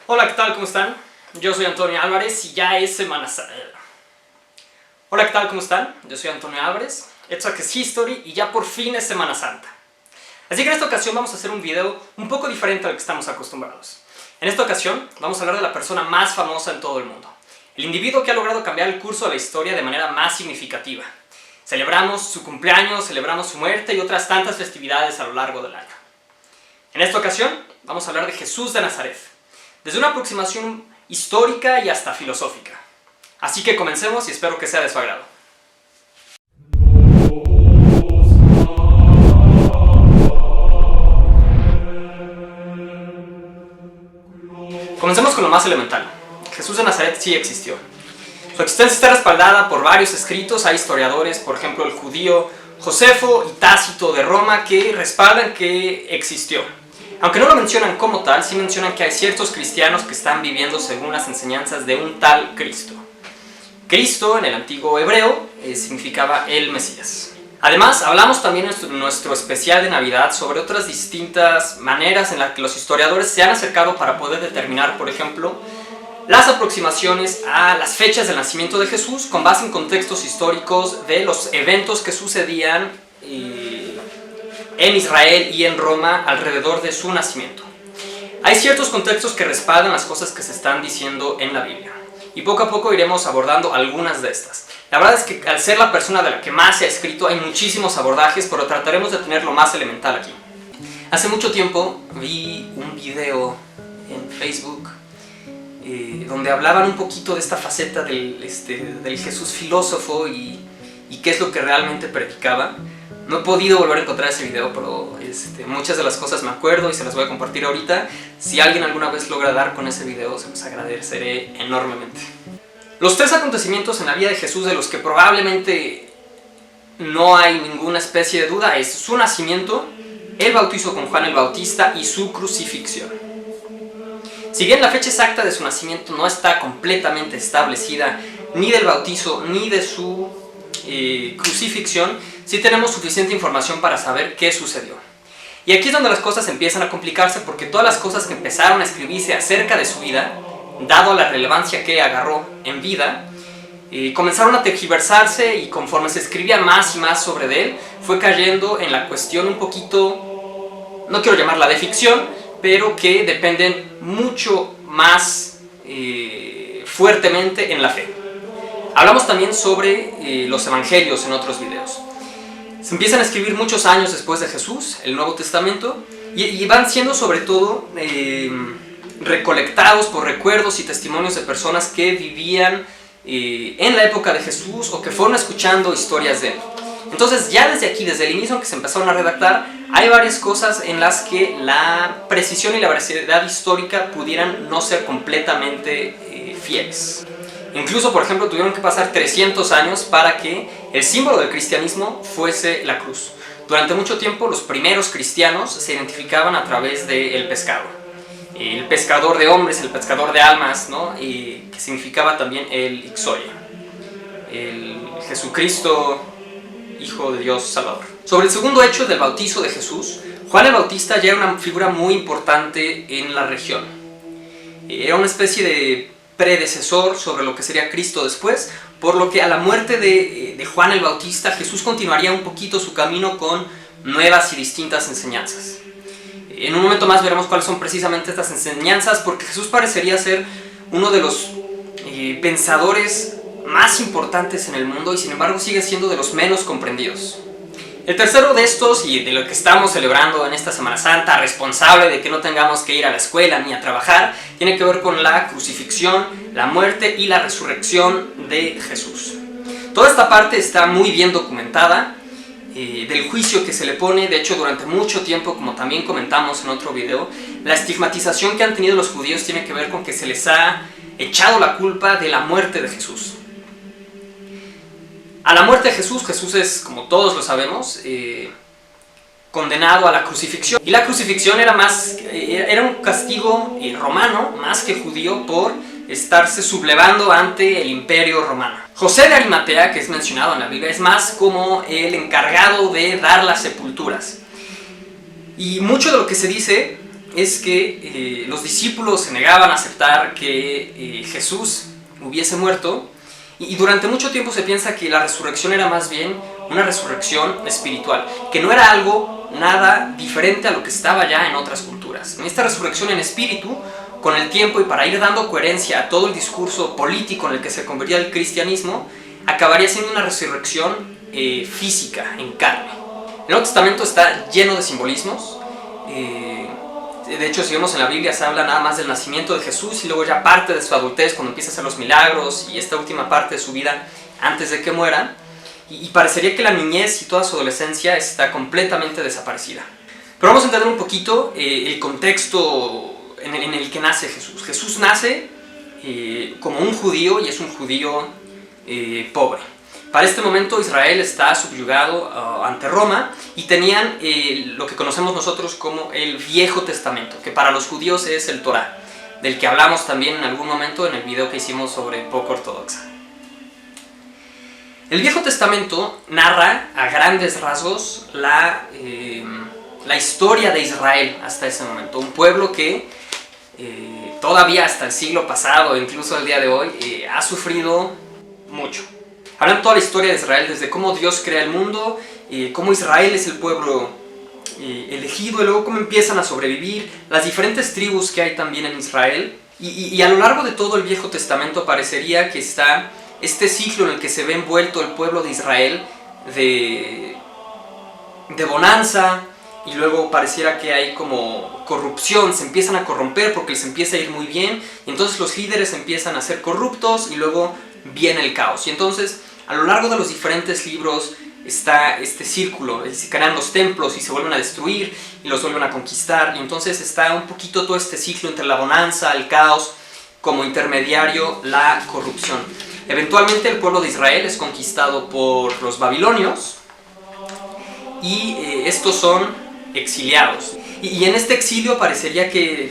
Hola, ¿qué tal? ¿Cómo están? Yo soy Antonio Álvarez y ya es Semana Santa. Hola, ¿qué tal? ¿Cómo están? Yo soy Antonio Álvarez, esto es History y ya por fin es Semana Santa. Así que en esta ocasión vamos a hacer un video un poco diferente al que estamos acostumbrados. En esta ocasión vamos a hablar de la persona más famosa en todo el mundo. El individuo que ha logrado cambiar el curso de la historia de manera más significativa. Celebramos su cumpleaños, celebramos su muerte y otras tantas festividades a lo largo del año. En esta ocasión vamos a hablar de Jesús de Nazaret, desde una aproximación histórica y hasta filosófica. Así que comencemos y espero que sea de su agrado. Comencemos con lo más elemental. Jesús de Nazaret sí existió. Su existencia está respaldada por varios escritos. Hay historiadores, por ejemplo el judío Josefo y Tácito de Roma, que respaldan que existió. Aunque no lo mencionan como tal, sí mencionan que hay ciertos cristianos que están viviendo según las enseñanzas de un tal Cristo. Cristo, en el antiguo hebreo, significaba el Mesías. Además, hablamos también en nuestro especial de Navidad sobre otras distintas maneras en las que los historiadores se han acercado para poder determinar, por ejemplo, las aproximaciones a las fechas del nacimiento de Jesús con base en contextos históricos de los eventos que sucedían en Israel y en Roma alrededor de su nacimiento. Hay ciertos contextos que respaldan las cosas que se están diciendo en la Biblia, y poco a poco iremos abordando algunas de estas. La verdad es que al ser la persona de la que más se ha escrito hay muchísimos abordajes, pero trataremos de tener lo más elemental aquí. Hace mucho tiempo vi un video en Facebook donde hablaban un poquito de esta faceta del Jesús filósofo y qué es lo que realmente predicaba. No he podido volver a encontrar ese video, pero muchas de las cosas me acuerdo y se las voy a compartir ahorita. Si alguien alguna vez logra dar con ese video, se los agradeceré enormemente. Los tres acontecimientos en la vida de Jesús de los que probablemente no hay ninguna especie de duda es su nacimiento, el bautizo con Juan el Bautista y su crucifixión. Si bien la fecha exacta de su nacimiento no está completamente establecida, ni del bautizo ni de su crucifixión, sí tenemos suficiente información para saber qué sucedió. Y aquí es donde las cosas empiezan a complicarse, porque todas las cosas que empezaron a escribirse acerca de su vida, dado la relevancia que agarró en vida, comenzaron a tergiversarse, y conforme se escribía más y más sobre él, fue cayendo en la cuestión un poquito, no quiero llamarla de ficción, pero que dependen mucho más fuertemente en la fe. Hablamos también sobre los evangelios en otros videos. Se empiezan a escribir muchos años después de Jesús, el Nuevo Testamento, y van siendo sobre todo recolectados por recuerdos y testimonios de personas que vivían en la época de Jesús o que fueron escuchando historias de él. Entonces ya desde aquí, desde el inicio en que se empezaron a redactar, hay varias cosas en las que la precisión y la veracidad histórica pudieran no ser completamente fieles. Incluso, por ejemplo, tuvieron que pasar 300 años para que el símbolo del cristianismo fuese la cruz. Durante mucho tiempo los primeros cristianos se identificaban a través del pescado. El pescador de hombres, el pescador de almas, ¿no? Que significaba también el Ixoria, el Jesucristo, Hijo de Dios Salvador. Sobre el segundo hecho del bautizo de Jesús, Juan el Bautista ya era una figura muy importante en la región. Era una especie de predecesor sobre lo que sería Cristo después, por lo que a la muerte de Juan el Bautista, Jesús continuaría un poquito su camino con nuevas y distintas enseñanzas. En un momento más veremos cuáles son precisamente estas enseñanzas, porque Jesús parecería ser uno de los pensadores más importantes en el mundo y sin embargo sigue siendo de los menos comprendidos. El tercero de estos, y de lo que estamos celebrando en esta Semana Santa, responsable de que no tengamos que ir a la escuela ni a trabajar, tiene que ver con la crucifixión, la muerte y la resurrección de Jesús. Toda esta parte está muy bien documentada, del juicio que se le pone. De hecho, durante mucho tiempo, como también comentamos en otro video, la estigmatización que han tenido los judíos tiene que ver con que se les ha echado la culpa de la muerte de Jesús. A la muerte de Jesús, Jesús es, como todos lo sabemos, condenado a la crucifixión. Y la crucifixión era un castigo romano, más que judío, por estarse sublevando ante el imperio romano. José de Arimatea, que es mencionado en la Biblia, es más como el encargado de dar las sepulturas. Y mucho de lo que se dice es que los discípulos se negaban a aceptar que Jesús hubiese muerto, y durante mucho tiempo se piensa que la resurrección era más bien una resurrección espiritual, que no era algo nada diferente a lo que estaba ya en otras culturas. Esta resurrección en espíritu, con el tiempo y para ir dando coherencia a todo el discurso político en el que se convertía el cristianismo, acabaría siendo una resurrección física, en carne. El Nuevo Testamento está lleno de simbolismos. De hecho, si vemos en la Biblia, se habla nada más del nacimiento de Jesús y luego ya parte de su adultez, cuando empieza a hacer los milagros, y esta última parte de su vida antes de que muera. Y parecería que la niñez y toda su adolescencia está completamente desaparecida. Pero vamos a entender un poquito el contexto en el que nace Jesús. Jesús nace como un judío, y es un judío pobre. Para este momento Israel está subyugado ante Roma, y tenían lo que conocemos nosotros como el Viejo Testamento, que para los judíos es el Torá, del que hablamos también en algún momento en el video que hicimos sobre Poco Ortodoxa. El Viejo Testamento narra a grandes rasgos la historia de Israel hasta ese momento, un pueblo que todavía hasta el siglo pasado, incluso el día de hoy, ha sufrido mucho. Hablan toda la historia de Israel, desde cómo Dios crea el mundo, cómo Israel es el pueblo elegido, y luego cómo empiezan a sobrevivir, las diferentes tribus que hay también en Israel. Y a lo largo de todo el Viejo Testamento parecería que está este ciclo en el que se ve envuelto el pueblo de Israel de bonanza, y luego pareciera que hay como corrupción, se empiezan a corromper porque les empieza a ir muy bien, y entonces los líderes empiezan a ser corruptos, y luego viene el caos. Y entonces, a lo largo de los diferentes libros está este círculo, se crean los templos y se vuelven a destruir y los vuelven a conquistar, y entonces está un poquito todo este ciclo entre la bonanza, el caos, como intermediario la corrupción. Eventualmente el pueblo de Israel es conquistado por los babilonios, y estos son exiliados. Y en este exilio parecería que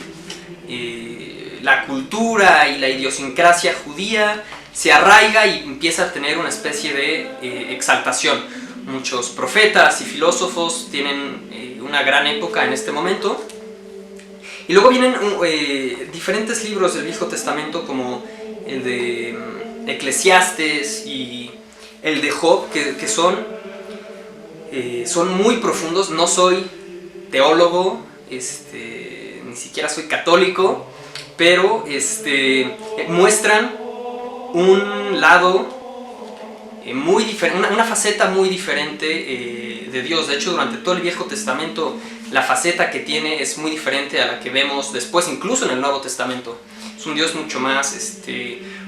la cultura y la idiosincrasia judía se arraiga y empieza a tener una especie de exaltación. Muchos profetas y filósofos tienen una gran época en este momento. Y luego vienen diferentes libros del Viejo Testamento, como el de Eclesiastes y el de Job, que son muy profundos. No soy teólogo, ni siquiera soy católico, pero muestran un lado muy diferente, una faceta muy diferente de Dios. De hecho, durante todo el Viejo Testamento, la faceta que tiene es muy diferente a la que vemos después, incluso en el Nuevo Testamento. Es un Dios mucho más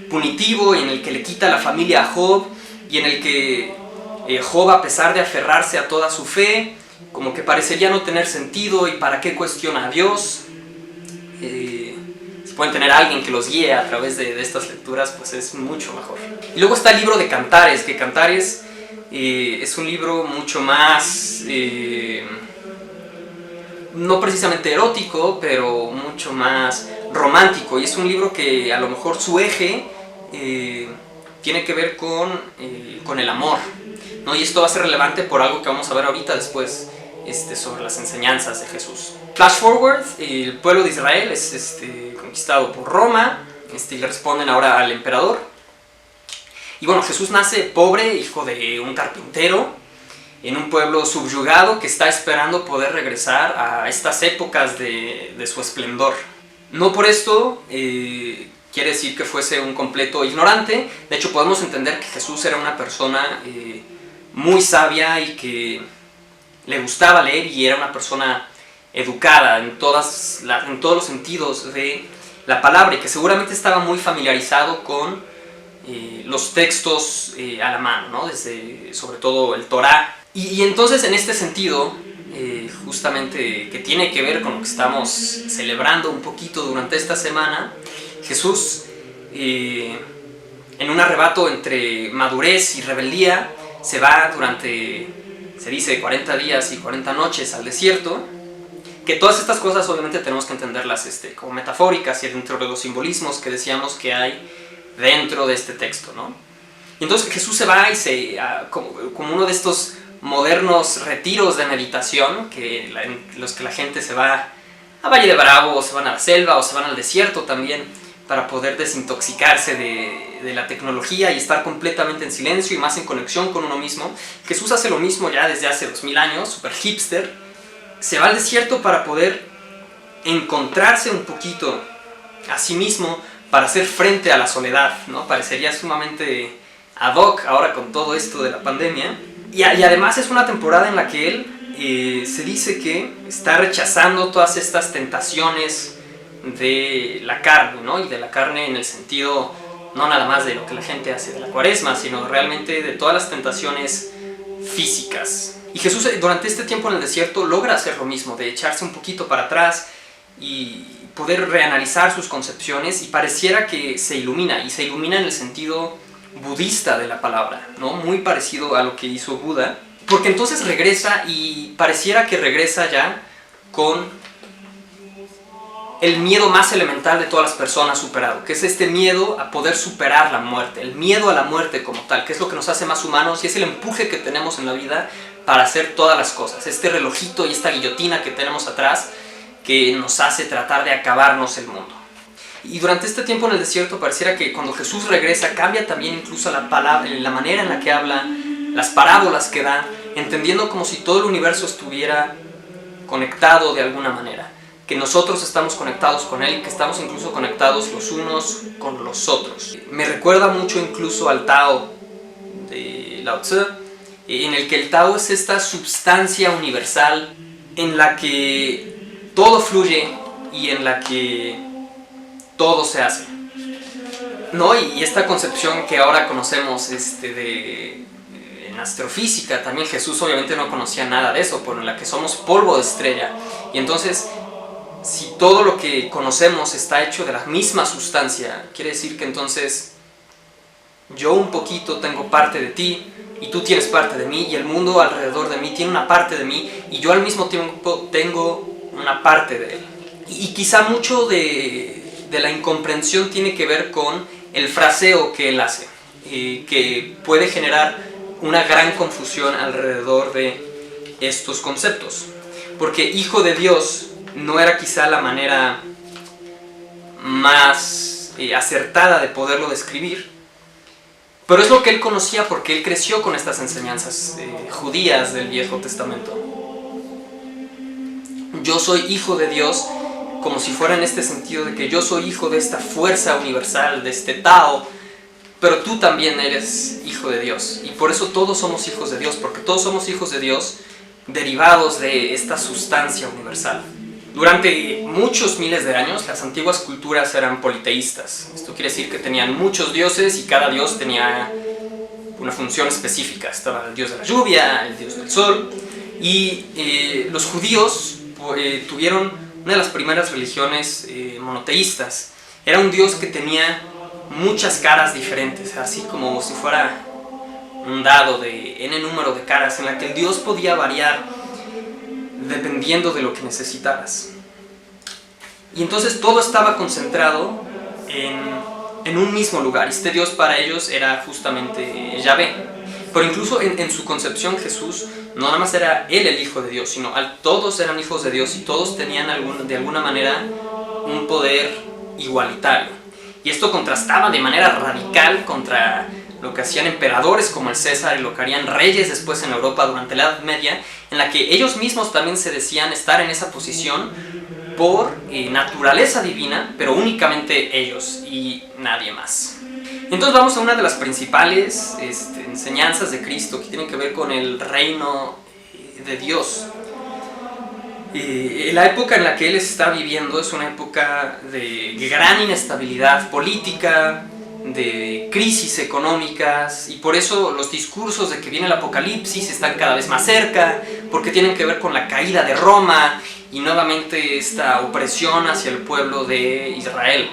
punitivo, y en el que le quita la familia a Job, y en el que Job, a pesar de aferrarse a toda su fe, como que parecería no tener sentido, y para qué cuestiona a Dios. Si pueden tener a alguien que los guíe a través de estas lecturas, pues es mucho mejor. Y luego está el libro de Cantares, que Cantares es un libro mucho más, no precisamente erótico, pero mucho más romántico, y es un libro que a lo mejor su eje tiene que ver con el amor, ¿no? Y esto va a ser relevante por algo que vamos a ver ahorita después, sobre las enseñanzas de Jesús. Flash forward, el pueblo de Israel es conquistado por Roma, y le responden ahora al emperador. Y bueno, Jesús nace pobre, hijo de un carpintero, en un pueblo subyugado que está esperando poder regresar a estas épocas de su esplendor. No por esto quiere decir que fuese un completo ignorante. De hecho, podemos entender que Jesús era una persona muy sabia y que le gustaba leer, y era una persona educada en todos los sentidos de la palabra, y que seguramente estaba muy familiarizado con los textos a la mano, ¿no? Sobre todo el Torá. Y entonces, en este sentido, justamente que tiene que ver con lo que estamos celebrando un poquito durante esta semana, Jesús, en un arrebato entre madurez y rebeldía, se va durante, se dice, 40 días y 40 noches al desierto. Que todas estas cosas obviamente tenemos que entenderlas como metafóricas, y dentro de los simbolismos que decíamos que hay dentro de este texto, ¿no? Y entonces Jesús se va y como uno de estos modernos retiros de meditación, en los que la gente se va a Valle de Bravo, o se van a la selva, o se van al desierto también, para poder desintoxicarse de la tecnología y estar completamente en silencio y más en conexión con uno mismo. Jesús hace lo mismo ya desde hace 2000 años, super hipster. Se va al desierto para poder encontrarse un poquito a sí mismo, para hacer frente a la soledad, ¿no? Parecería sumamente ad hoc ahora con todo esto de la pandemia. Y además es una temporada en la que él se dice que está rechazando todas estas tentaciones de la carne, ¿no? Y de la carne en el sentido no nada más de lo que la gente hace de la cuaresma, sino realmente de todas las tentaciones físicas. Y Jesús durante este tiempo en el desierto logra hacer lo mismo, de echarse un poquito para atrás y poder reanalizar sus concepciones, y pareciera que se ilumina, y se ilumina en el sentido budista de la palabra, ¿no? Muy parecido a lo que hizo Buda, porque entonces regresa y pareciera que regresa ya con el miedo más elemental de todas las personas superado, que es este miedo a poder superar la muerte, el miedo a la muerte como tal, que es lo que nos hace más humanos y es el empuje que tenemos en la vida para hacer todas las cosas, este relojito y esta guillotina que tenemos atrás que nos hace tratar de acabarnos el mundo. Y durante este tiempo en el desierto pareciera que cuando Jesús regresa cambia también incluso la manera en la que habla, las parábolas que da, entendiendo como si todo el universo estuviera conectado de alguna manera, que nosotros estamos conectados con Él y que estamos incluso conectados los unos con los otros. Me recuerda mucho incluso al Tao de Lao Tzu, en el que el Tao es esta substancia universal en la que todo fluye y en la que todo se hace, ¿no? Y esta concepción que ahora conocemos en astrofísica, también Jesús obviamente no conocía nada de eso, por la que somos polvo de estrella. Y entonces, si todo lo que conocemos está hecho de la misma sustancia, quiere decir que entonces yo un poquito tengo parte de ti, y tú tienes parte de mí, y el mundo alrededor de mí tiene una parte de mí, y yo al mismo tiempo tengo una parte de él. Y quizá mucho de la incomprensión tiene que ver con el fraseo que él hace, que puede generar una gran confusión alrededor de estos conceptos. Porque hijo de Dios no era quizá la manera más acertada de poderlo describir, pero es lo que él conocía porque él creció con estas enseñanzas judías del Viejo Testamento. Yo soy hijo de Dios, como si fuera en este sentido de que yo soy hijo de esta fuerza universal, de este Tao, pero tú también eres hijo de Dios. Y por eso todos somos hijos de Dios, porque todos somos hijos de Dios derivados de esta sustancia universal. Durante muchos miles de años, las antiguas culturas eran politeístas. Esto quiere decir que tenían muchos dioses y cada dios tenía una función específica. Estaba el dios de la lluvia, el dios del sol. Y los judíos tuvieron una de las primeras religiones monoteístas. Era un dios que tenía muchas caras diferentes, así como si fuera un dado de n número de caras, en la que el dios podía variar dependiendo de lo que necesitaras. Y entonces todo estaba concentrado en un mismo lugar. Este dios para ellos era justamente Yahvé. Pero incluso en su concepción Jesús no nada más era él el hijo de Dios, sino todos eran hijos de Dios y todos tenían de alguna manera un poder igualitario. Y esto contrastaba de manera radical contra lo que hacían emperadores como el César y lo que harían reyes después en Europa durante la Edad Media, en la que ellos mismos también se decían estar en esa posición por naturaleza divina, pero únicamente ellos y nadie más. Entonces vamos a una de las principales enseñanzas de Cristo que tienen que ver con el reino de Dios. La época en la que él está viviendo es una época de gran inestabilidad política, de crisis económicas, y por eso los discursos de que viene el apocalipsis están cada vez más cerca, porque tienen que ver con la caída de Roma y nuevamente esta opresión hacia el pueblo de Israel.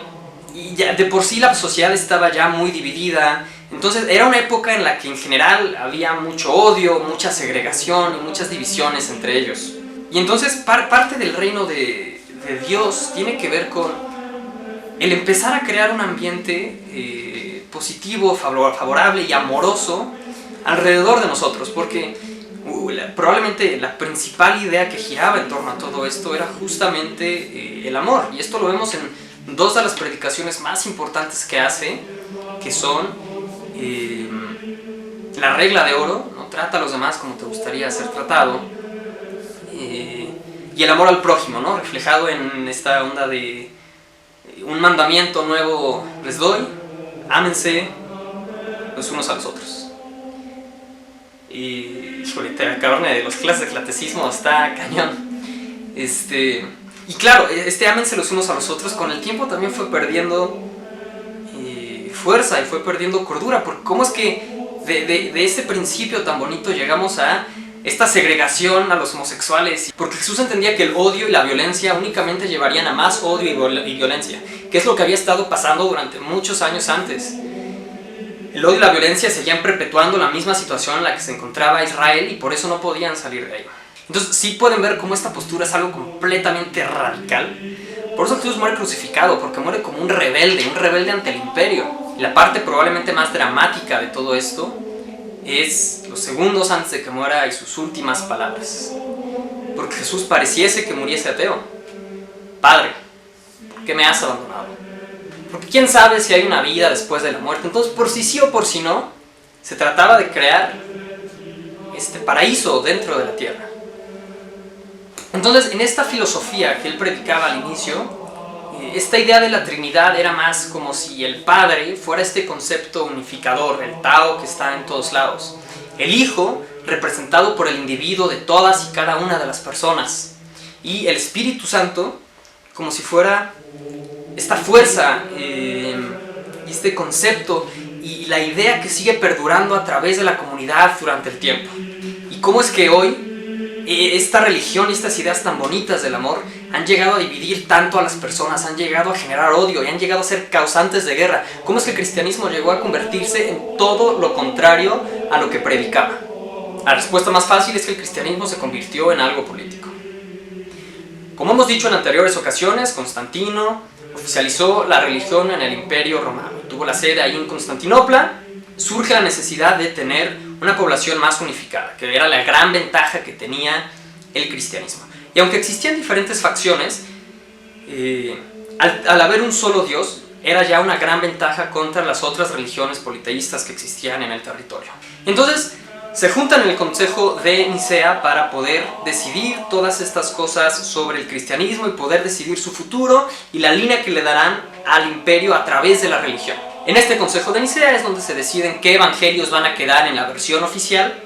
Y ya de por sí la sociedad estaba ya muy dividida. Entonces era una época en la que en general había mucho odio, mucha segregación y muchas divisiones entre ellos. Y entonces parte del reino de Dios tiene que ver con el empezar a crear un ambiente positivo, favorable y amoroso alrededor de nosotros. Porque probablemente la principal idea que giraba en torno a todo esto era justamente el amor. Y esto lo vemos en dos de las predicaciones más importantes que hace, que son la regla de oro, ¿no? Trata a los demás como te gustaría ser tratado, y el amor al prójimo, ¿no? Reflejado en esta onda de un mandamiento nuevo les doy, ámense los unos a los otros. Y híjole, acabarme de las clases de catecismo está cañón. Y claro, ámense los unos a los otros con el tiempo también fue perdiendo fuerza y fue perdiendo cordura, porque cómo es que de ese principio tan bonito llegamos a esta segregación a los homosexuales, porque Jesús entendía que el odio y la violencia únicamente llevarían a más odio y violencia, que es lo que había estado pasando durante muchos años antes. El odio y la violencia seguían perpetuando la misma situación en la que se encontraba Israel y por eso no podían salir de ahí. Entonces sí pueden ver cómo esta postura es algo completamente radical. Por eso Jesús muere crucificado, porque muere como un rebelde ante el imperio. Y la parte probablemente más dramática de todo esto es los segundos antes de que muera y sus últimas palabras. Porque Jesús pareciese que muriese ateo. Padre, ¿por qué me has abandonado? Porque quién sabe si hay una vida después de la muerte. Entonces, por si sí o por si no, se trataba de crear este paraíso dentro de la tierra. Entonces, en esta filosofía que él predicaba al inicio, esta idea de la Trinidad era más como si el Padre fuera este concepto unificador, el Tao que está en todos lados. El Hijo, representado por el individuo de todas y cada una de las personas. Y el Espíritu Santo, como si fuera esta fuerza, este concepto y la idea que sigue perdurando a través de la comunidad durante el tiempo. Y cómo es que hoy esta religión y estas ideas tan bonitas del amor han llegado a dividir tanto a las personas, han llegado a generar odio y han llegado a ser causantes de guerra. ¿Cómo es que el cristianismo llegó a convertirse en todo lo contrario a lo que predicaba? La respuesta más fácil es que el cristianismo se convirtió en algo político. Como hemos dicho en anteriores ocasiones, Constantino oficializó la religión en el Imperio Romano. Tuvo la sede ahí en Constantinopla. Surge la necesidad de tener una población más unificada, que era la gran ventaja que tenía el cristianismo. Y aunque existían diferentes facciones, al haber un solo Dios, era ya una gran ventaja contra las otras religiones politeístas que existían en el territorio. Entonces, se juntan en el Consejo de Nicea para poder decidir todas estas cosas sobre el cristianismo y poder decidir su futuro y la línea que le darán al imperio a través de la religión. En este Consejo de Nicea es donde se deciden qué evangelios van a quedar en la versión oficial,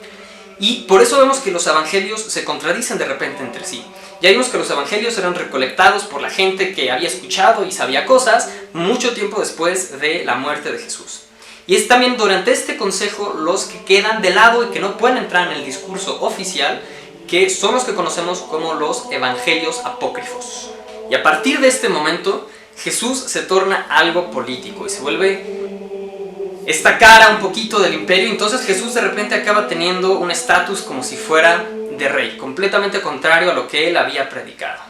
y por eso vemos que los evangelios se contradicen de repente entre sí. Ya vimos que los evangelios eran recolectados por la gente que había escuchado y sabía cosas mucho tiempo después de la muerte de Jesús. Y es también durante este consejo los que quedan de lado y que no pueden entrar en el discurso oficial, que son los que conocemos como los evangelios apócrifos. Y a partir de este momento, Jesús se torna algo político y se vuelve esta cara un poquito del imperio. Entonces Jesús de repente acaba teniendo un estatus como si fuera de rey, completamente contrario a lo que él había predicado.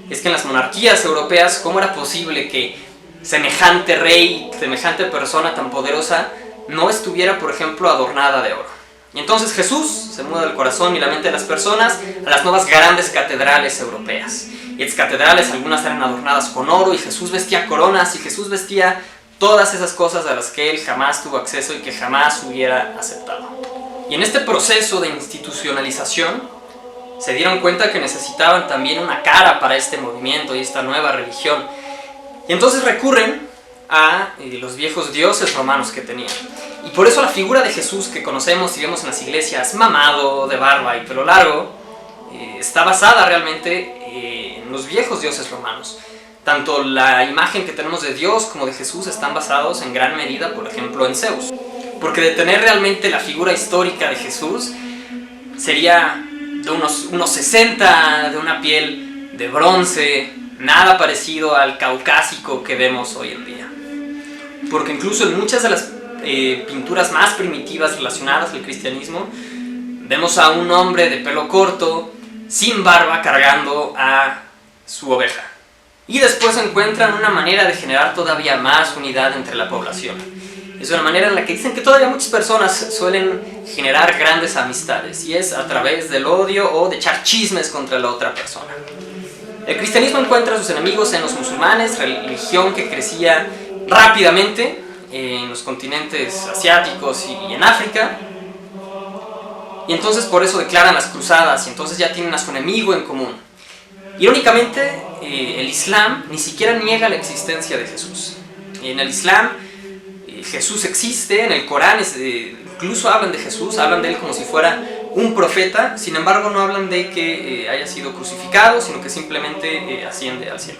Es que en las monarquías europeas, ¿cómo era posible que semejante rey, semejante persona tan poderosa no estuviera, por ejemplo, adornada de oro? Y entonces Jesús se muda el corazón y la mente de las personas a las nuevas grandes catedrales europeas. Y estas catedrales, algunas eran adornadas con oro, y Jesús vestía coronas, y Jesús vestía todas esas cosas a las que él jamás tuvo acceso y que jamás hubiera aceptado. Y en este proceso de institucionalización se dieron cuenta que necesitaban también una cara para este movimiento y esta nueva religión. Y entonces recurren a los viejos dioses romanos que tenían. Y por eso la figura de Jesús que conocemos y vemos en las iglesias, mamado, de barba y pelo largo, está basada realmente en los viejos dioses romanos. Tanto la imagen que tenemos de Dios como de Jesús están basados en gran medida, por ejemplo, en Zeus. Porque de tener realmente la figura histórica de Jesús, sería de unos 60, de una piel de bronce, nada parecido al caucásico que vemos hoy en día. Porque incluso en muchas de las pinturas más primitivas relacionadas al cristianismo, vemos a un hombre de pelo corto, sin barba, cargando a su oveja. Y después encuentran una manera de generar todavía más unidad entre la población. Es una manera en la que dicen que todavía muchas personas suelen generar grandes amistades, y es a través del odio o de echar chismes contra la otra persona. El cristianismo encuentra a sus enemigos en los musulmanes, religión que crecía rápidamente en los continentes asiáticos y en África. Y entonces por eso declaran las cruzadas, y entonces ya tienen a su enemigo en común. Irónicamente, el Islam ni siquiera niega la existencia de Jesús. En el Islam, Jesús existe, en el Corán incluso hablan de Jesús, hablan de él como si fuera un profeta, sin embargo no hablan de que haya sido crucificado, sino que simplemente asciende al cielo.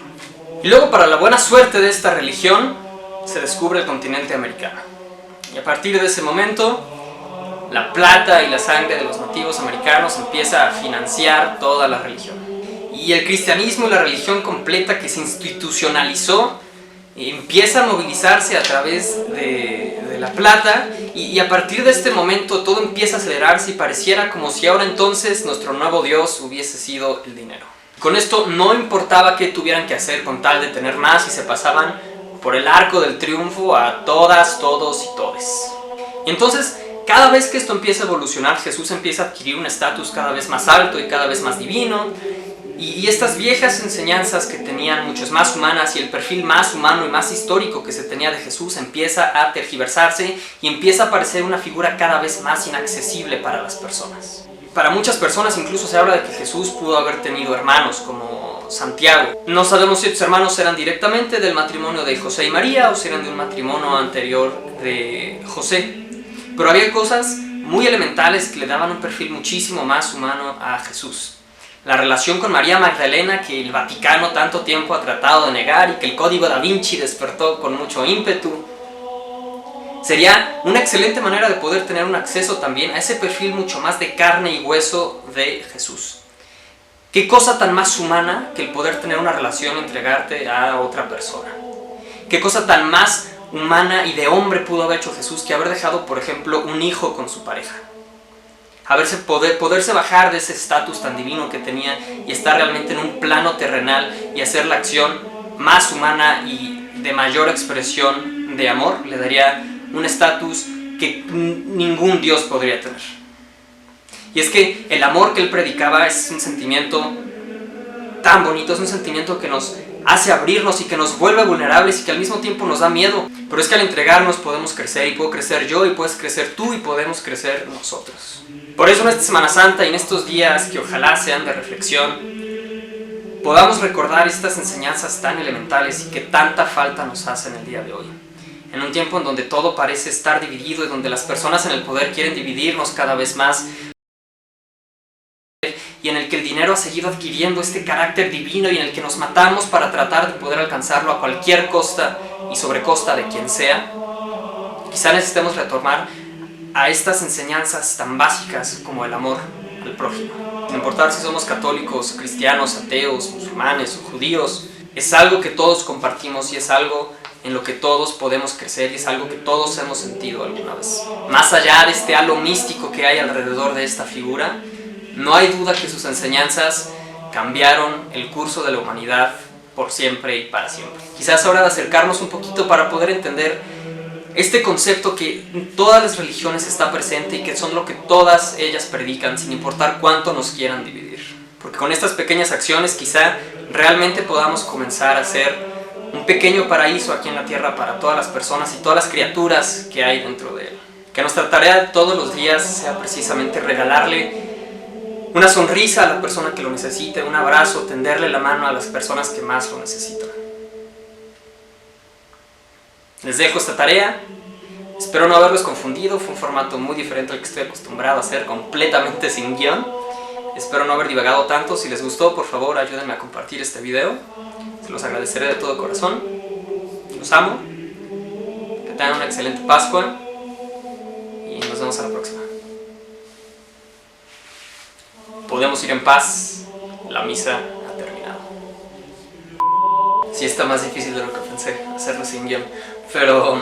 Y luego, para la buena suerte de esta religión, se descubre el continente americano. Y a partir de ese momento, la plata y la sangre de los nativos americanos empieza a financiar toda la religión. Y el cristianismo y la religión completa que se institucionalizó empieza a movilizarse a través de la plata, y a partir de este momento todo empieza a acelerarse y pareciera como si ahora entonces nuestro nuevo Dios hubiese sido el dinero. Con esto no importaba qué tuvieran que hacer con tal de tener más, y se pasaban por el arco del triunfo a todas, todos y todes. Y entonces, cada vez que esto empieza a evolucionar, Jesús empieza a adquirir un estatus cada vez más alto y cada vez más divino, y estas viejas enseñanzas que tenían muchas más humanas, y el perfil más humano y más histórico que se tenía de Jesús, empieza a tergiversarse y empieza a parecer una figura cada vez más inaccesible para las personas. Para muchas personas incluso se habla de que Jesús pudo haber tenido hermanos como Santiago. No sabemos si estos hermanos eran directamente del matrimonio de José y María o si eran de un matrimonio anterior de José. Pero había cosas muy elementales que le daban un perfil muchísimo más humano a Jesús. La relación con María Magdalena, que el Vaticano tanto tiempo ha tratado de negar y que el Código Da Vinci despertó con mucho ímpetu, sería una excelente manera de poder tener un acceso también a ese perfil mucho más de carne y hueso de Jesús. ¿Qué cosa tan más humana que el poder tener una relación y entregarte a otra persona? ¿Qué cosa tan más humana y de hombre pudo haber hecho Jesús que haber dejado, por ejemplo, un hijo con su pareja? Poderse bajar de ese estatus tan divino que tenía y estar realmente en un plano terrenal y hacer la acción más humana y de mayor expresión de amor, le daría un estatus que ningún Dios podría tener. Y es que el amor que él predicaba es un sentimiento tan bonito, es un sentimiento que nos hace abrirnos y que nos vuelve vulnerables y que al mismo tiempo nos da miedo. Pero es que al entregarnos podemos crecer, y puedo crecer yo y puedes crecer tú y podemos crecer nosotros. Por eso en esta Semana Santa y en estos días que ojalá sean de reflexión, podamos recordar estas enseñanzas tan elementales y que tanta falta nos hacen el día de hoy. En un tiempo en donde todo parece estar dividido y donde las personas en el poder quieren dividirnos cada vez más, y en el que el dinero ha seguido adquiriendo este carácter divino y en el que nos matamos para tratar de poder alcanzarlo a cualquier costa y sobre costa de quien sea, quizá necesitemos retomar a estas enseñanzas tan básicas como el amor al prójimo. No importar si somos católicos, cristianos, ateos, musulmanes o judíos, es algo que todos compartimos y es algo en lo que todos podemos crecer y es algo que todos hemos sentido alguna vez. Más allá de este halo místico que hay alrededor de esta figura, no hay duda que sus enseñanzas cambiaron el curso de la humanidad por siempre y para siempre. Quizás es hora de acercarnos un poquito para poder entender este concepto que en todas las religiones está presente y que son lo que todas ellas predican, sin importar cuánto nos quieran dividir. Porque con estas pequeñas acciones quizá realmente podamos comenzar a hacer un pequeño paraíso aquí en la tierra para todas las personas y todas las criaturas que hay dentro de él. Que nuestra tarea de todos los días sea precisamente regalarle una sonrisa a la persona que lo necesite, un abrazo, tenderle la mano a las personas que más lo necesitan. Les dejo esta tarea, espero no haberlos confundido, fue un formato muy diferente al que estoy acostumbrado a hacer, completamente sin guión. Espero no haber divagado tanto. Si les gustó, por favor ayúdenme a compartir este video, se los agradeceré de todo corazón. Los amo, que tengan una excelente Pascua y nos vemos a la próxima. Podemos ir en paz, la misa ha terminado. Sí está más difícil de lo que pensé, hacerlo sin guión, pero